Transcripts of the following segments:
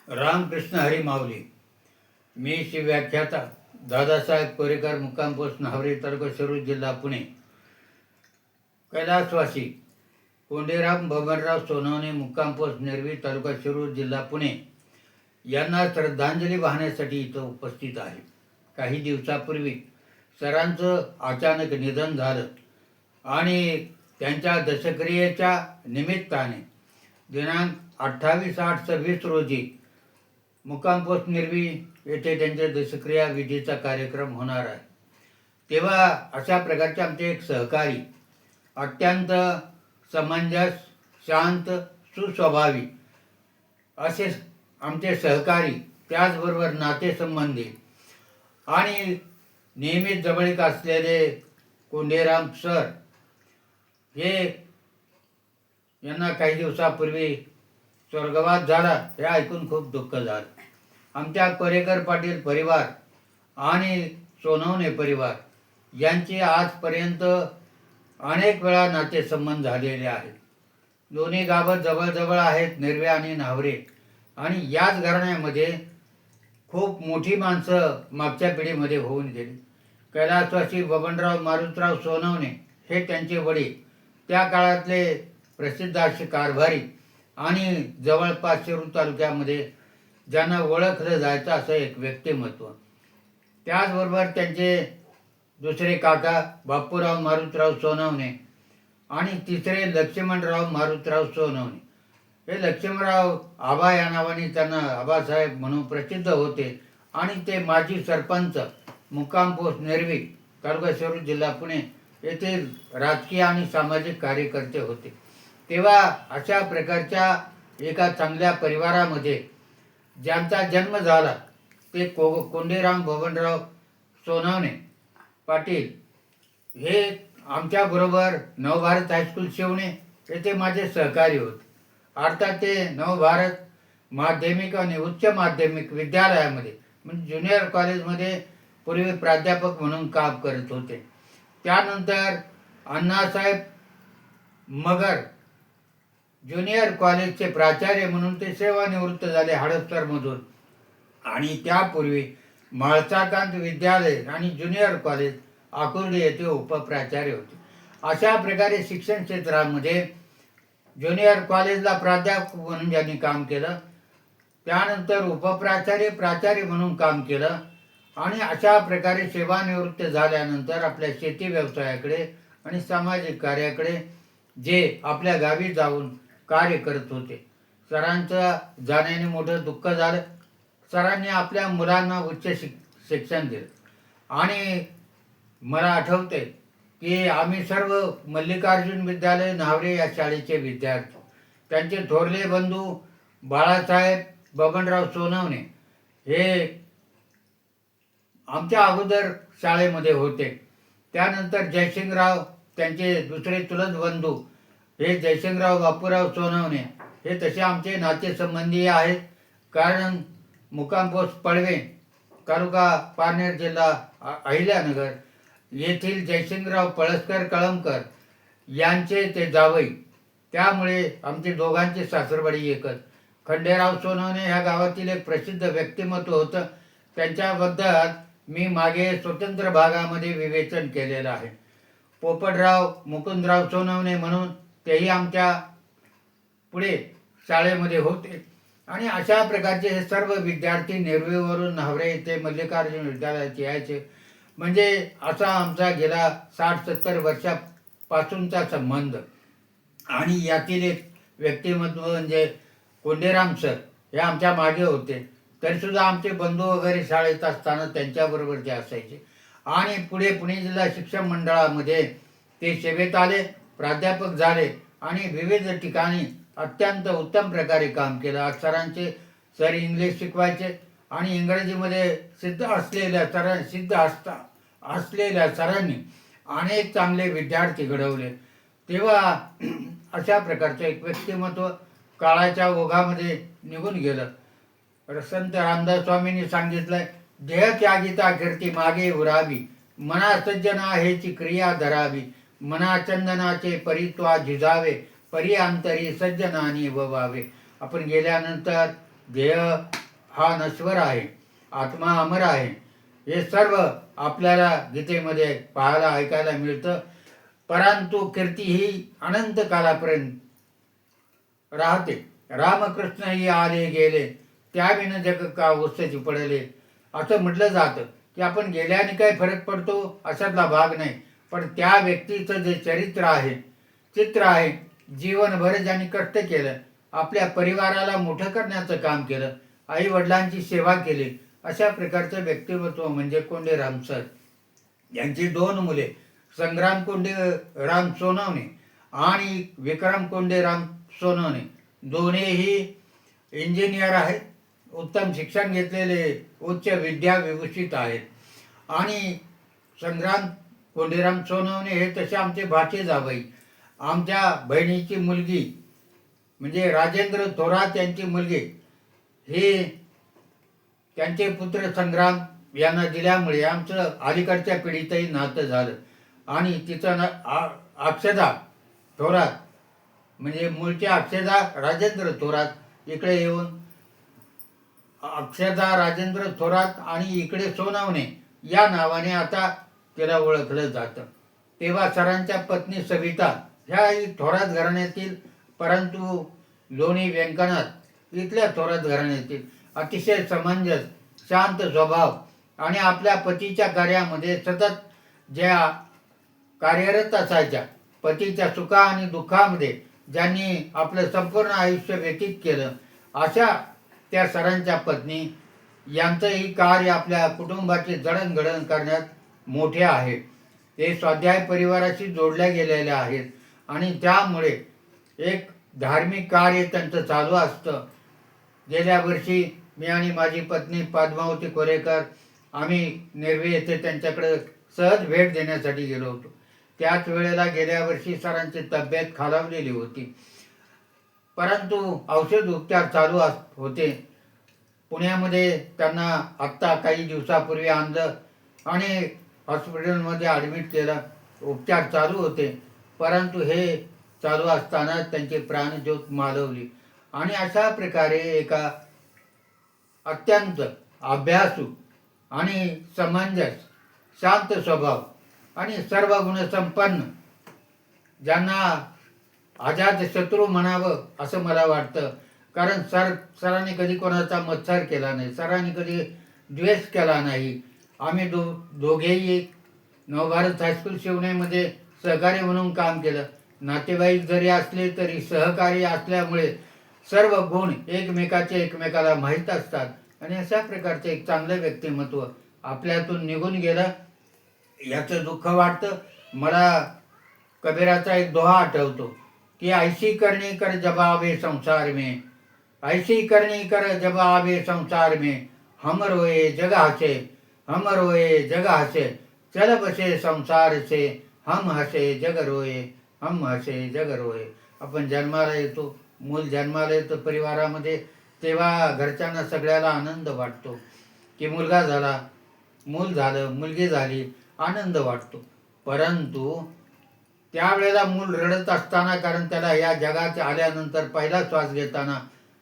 रामकृष्ण हरी माऊली. मी श्री व्याख्याता दादासाहेब कोरेकर, मुक्काम पोस्ट नाहवरे, तालुका शिरूर, जिल्हा पुणे. कैलासवासी कोंडेराम बबनराव सोनवणे, मुक्काम पोस्ट नेरवी, तालुका शिरूर, जिल्हा पुणे यांना श्रद्धांजली वाहण्यासाठी इथं उपस्थित आहे. काही दिवसापूर्वी सरांचं अचानक निधन झालं आणि त्यांच्या दशक्रियेच्या निमित्ताने दिनांक 28/8/26 रोजी मुक्काम पोस्ट निर्वी येथे त्यांच्या दशक्रिया विधीचा कार्यक्रम होणार आहे. तेव्हा अशा प्रकारचे आमचे एक सहकारी, अत्यंत समंजस, शांत, सुस्वभावी असे आमचे सहकारी, त्याचबरोबर नातेसंबंधी आणि नेहमीच जवळीक असलेले कोंडेराम सर हे यांना काही दिवसापूर्वी स्वर्गवास झाला हे ऐकून खूप दुःख झालं. आमच्या कोरेकर पाटील परिवार आणि सोनवणे परिवार यांचे आजपर्यंत अनेक वेळा नातेसंबंध झालेले आहेत. दोन्ही गावं जवळजवळ आहेत, नेरवे आणि नाहवरे, आणि याच घराण्यामध्ये खूप मोठी माणसं मागच्या पिढीमध्ये होऊन गेली. कैलासवासी बबनराव मारुतराव सोनवणे हे त्यांचे वडील, त्या काळातले प्रसिद्ध असे कारभारी आणि जवळपास शिरूर तालुक्यामध्ये ज्यांना ओळखलं जायचं असं एक व्यक्तिमत्व. त्याचबरोबर त्यांचे दुसरे काका बापूराव मारुतराव सोनवणे आणि तिसरे लक्ष्मणराव मारुतराव सोनवणे. हे लक्ष्मणराव आबा या नावाने त्यांना आबासाहेब म्हणून प्रसिद्ध होते आणि ते माजी सरपंच, मुक्काम पोस्ट नेरवी, तालुका शिरूर, जिल्हा पुणे येथील राजकीय आणि सामाजिक कार्यकर्ते होते. तेव्हा अशा प्रकारच्या एका चांगल्या परिवारामध्ये ज्यांचा जन्म झाला ते कोंडेराम बबनराव सोनवणे पाटील हे आमच्याबरोबर नवभारत हायस्कूल शिवणे येथे माझे सहकारी होते. अर्थात ते नवभारत माध्यमिक आणि उच्च माध्यमिक विद्यालयामध्ये म्हणजे ज्युनियर कॉलेजमध्ये पूर्वी प्राध्यापक म्हणून काम करत होते. त्यानंतर अण्णासाहेब मगर ज्युनियर कॉलेजचे प्राचार्य म्हणून ते सेवानिवृत्त झाले हडपसरमधून, आणि त्यापूर्वी माळसाकांत विद्यालय आणि ज्युनियर कॉलेज आकुर्डी येथे उपप्राचार्य होते. अशा प्रकारे शिक्षण क्षेत्रामध्ये ज्युनियर कॉलेजला प्राध्यापक म्हणून ज्यांनी काम केलं, त्यानंतर उपप्राचार्य, प्राचार्य म्हणून काम केलं, आणि अशा प्रकारे सेवानिवृत्त झाल्यानंतर आपल्या शेती व्यवसायाकडे आणि सामाजिक कार्याकडे जे आपल्या गावी जाऊन कार्य करत होते. सरांचं जाण्याने मोठं दुःख झालं. सरांनी आपल्या मुलांना उच्च शिक्षण दिलं आणि मला आठवते की आम्ही सर्व मल्लिकार्जुन विद्यालय नाहवरे या शाळेचे विद्यार्थी. त्यांचे थोरले बंधू बाळासाहेब बबनराव सोनवणे हे आमच्या अगोदर शाळेमध्ये होते. त्यानंतर जयसिंगराव, त्यांचे दुसरे चुलत बंधू हे जयसिंगराव बापूराव सोनवणे हे तसे आमचे नातेसंबंधी आहेत. कारण मुक्काम पोस्ट पळवे, तालुका पारनेर, जिल्हा अहिल्यानगर येथील जयसिंगराव पळसकर कळमकर यांचे ते जावई, त्यामुळे आमचे दोघांचे सासरवाडी एकच. खंडेराव सोनवणे ह्या गावातील एक प्रसिद्ध व्यक्तिमत्व होतं. त्यांच्याबद्दल मी मागे स्वतंत्र भागामध्ये विवेचन केलेलं आहे. पोपटराव मुकुंदराव सोनवणे म्हणून तेही आमच्या पुढे शाळेमध्ये होते. आणि अशा प्रकारचे हे सर्व विद्यार्थी नेरवीवरून नाहवरे येथे मल्लिकार्जुन विद्यालयात यायचे. म्हणजे असा आमचा गेला 60-70 वर्षापासूनचा संबंध. आणि यातील एक व्यक्तिमत्व म्हणजे कोंडेराम सर हे आमच्या मागे होते. तरीसुद्धा आमचे बंधू वगैरे शाळेत असताना त्यांच्याबरोबर ते असायचे. आणि पुढे पुणे जिल्हा शिक्षण मंडळामध्ये ते सेवेत आले, प्राध्यापक झाले आणि विविध ठिकाणी अत्यंत उत्तम प्रकारे काम केलं. आज सर इंग्लिश शिकवायचे आणि इंग्रजीमध्ये सिद्ध असलेल्या सरांनी अनेक चांगले विद्यार्थी घडवले. तेव्हा अशा प्रकारचं एक व्यक्तिमत्व काळाच्या ओघामध्ये निघून गेलं. संत रामदास स्वामींनी सांगितलंय, देह त्यागिता कीर्ती मागे उरावी, मना सज्जना हेची क्रिया धरावी, मना चंदनाचे परित्वा झिजावे, परी अंतरी सज्जनानी ववावे. आपण गेल्यानंतर देह हा नश्वर आहे, आत्मा अमर आहे, हे सर्व आपल्याला गीतेमध्ये पाहायला ऐकायला मिळतं. परंतु कीर्ती ही अनंत कालापर्यंत राहते. रामकृष्णही आले गेले, त्याविन जग का उसची पडले, असं म्हटलं जातं की आपण गेल्याने काय फरक पडतो अशातला भाग नाही. पण त्या व्यक्तीचं जे चरित्र आहे, चित्र आहे, जीवनभर ज्यांनी कष्ट केलं, आपल्या परिवाराला मोठं करण्याचं काम केलं, आई वडिलांची सेवा केली, अशा प्रकारचं व्यक्तिमत्व म्हणजे कोंडीराम सर. यांची 2 मुले संग्राम कोंडीराम सोनवणे आणि विक्रम कोंडीराम सोनवणे दोन्हीही इंजिनियर आहेत, उत्तम शिक्षण घेतलेले, उच्च विद्या विभूषित आहेत. आणि संग्राम कोंडीराम सोनवणे हे तसे आमचे भाचे जावई. आमच्या बहिणीची मुलगी म्हणजे राजेंद्र थोरात यांची मुलगी हे त्यांचे पुत्र संग्राम यांना दिल्यामुळे आमचं अलीकडच्या पिढीतही नातं झालं. आणि तिचं अक्षदा थोरात म्हणजे मूळचे अक्षदा राजेंद्र थोरात इकडे येऊन अक्षदा राजेंद्र थोरात आणि इकडे सोनवणे या नावाने आता तिला ओळखलं जातं. तेव्हा सरांच्या पत्नी सविता ह्याही थोरात घराण्यातील, परंतु लोणी व्यंकनाथ इथल्या थोरात घराण्यातील, अतिशय समंजस, शांत स्वभाव आणि आपल्या पतीच्या कार्यामध्ये सतत ज्या कार्यरत असायच्या, पतीच्या सुखा आणि दुःखामध्ये ज्यांनी आपलं संपूर्ण आयुष्य व्यतीत केलं, अशा त्या सरांच्या पत्नी यांचंही कार्य आपल्या कुटुंबाची जडणघडण करण्यात मोठे आहे. ते स्वाध्याय परिवाराशी जोडल्या गेलेल्या आहेत आणि त्यामुळे एक धार्मिक कार्य त्यांचं चालू असतं. गेल्या वर्षी मी आणि माझी पत्नी पद्मावती कोरेकर आम्ही नेरवी येथे त्यांच्याकडे सहज भेट देण्यासाठी गेलो होतो. त्याच वेळेला गेल्या वर्षी सरांची तब्येत खालावलेली होती, परंतु औषध उपचार चालू होते. पुण्यामध्ये त्यांना आत्ता काही दिवसापूर्वी आणलं आणि हॉस्पिटलमध्ये ॲडमिट केलं. उपचार चालू होते, परंतु हे चालू असताना त्यांची प्राणज्योत मालवली. आणि अशा प्रकारे एका अत्यंत अभ्यासू आणि समंजस, शांत स्वभाव आणि सर्व गुणसंपन्न, ज्यांना अजात शत्रू म्हणावं असं मला वाटतं. कारण सरांनी कधी कोणाचा मत्सर केला नाही, सरांनी कधी द्वेष केला नाही. आम्ही दोघेही नवभारत हायस्कूल शिवण्यामध्ये सहकारी म्हणून काम केलं. नातेवाईक जरी असले तरी सहकारी असल्यामुळे सर्व गुण एकमेकाला माहीत असतात. आणि अशा प्रकारचं एक चांगलं व्यक्तिमत्व आपल्यातून निघून गेलं, याचं दुःख वाटतं. मला कबीराचा एक दोहा आठवतो की ऐसी करणी कर जब आवे संसार में, ऐसी करणी कर जब आवे संसार में, हम रोए जग हसे, हम रोए जग हसे, चल बसे संसार से, हम हसे जग रोए, हम हसे जग रोए. आपण जन्माला येतो, मूल जन्माला येतं परिवारामध्ये, तेव्हा घरच्यांना सगळ्याला आनंद वाटतो की मुलगा झाला, मूल झालं, मुलगी झाली, आनंद वाटतो. परंतु त्यावेळेला मूल रडत असताना, कारण त्याला या जगात आल्यानंतर पहिला श्वास घेताना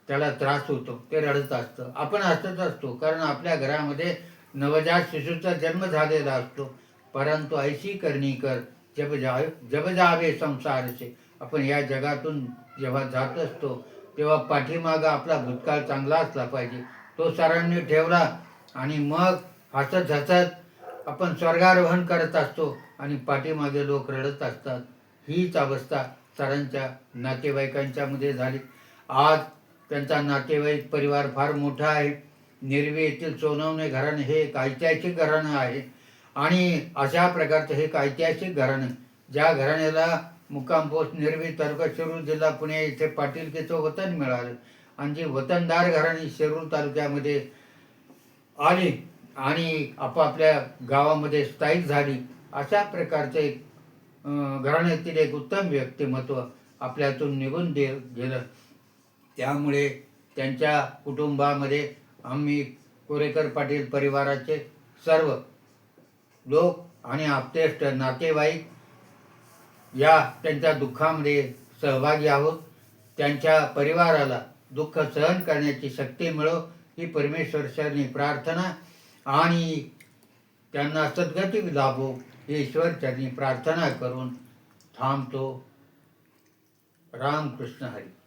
त्याला त्रास होतो, ते रडत असतं. आपण हसत असतो कारण आपल्या घरामध्ये नवजात शिशूचा जन्म झालेला असतो. परंतु ऐशी करणी कर जब जावे संसार से. आपण या जगातून जेव्हा जात असतो तेव्हा पाठीमागं आपला भूतकाळ चांगला असला पाहिजे, तो सरांनी ठेवला आणि मग हसत हसत आपण स्वर्गारोहण करत असतो आणि पाठीमागे लोक रडत असतात. हीच अवस्था सरांच्या नातेवाईकांच्या मध्ये झाली. आज त्यांचा नातेवाईक परिवार फार मोठा आहे. निरवी येथील सोनवणे घराणं हे एक ऐतिहासिक घराणं आहे. आणि अशा प्रकारचं हे एक ऐतिहासिक घराणं, ज्या घराण्याला मुक्काम पोस्ट निरवी, तालुका शिरूर, जिल्हा पुणे इथे पाटीलकीचं वतन मिळालं आणि जी वतनदार घराणी शिरूर तालुक्यामध्ये आली आणि आपापल्या गावामध्ये स्थायिक झाली, अशा प्रकारचं एक घराण्यातील एक उत्तम व्यक्तिमत्व आपल्यातून निघून गेलं. त्यामुळे त्यांच्या कुटुंबामध्ये आम्ही कोरेकर पाटील परिवाराचे सर्व लोक आणि आप्तेष्ट नातेवाईक या त्यांच्या दुःखामध्ये सहभागी आहोत. त्यांच्या परिवाराला दुःख सहन करण्याची शक्ती मिळो ही परमेश्वर चरणी प्रार्थना आणि त्यांना सद्गती लाभो ही ईश्वर चरणी प्रार्थना करून थांबतो. रामकृष्ण हरी.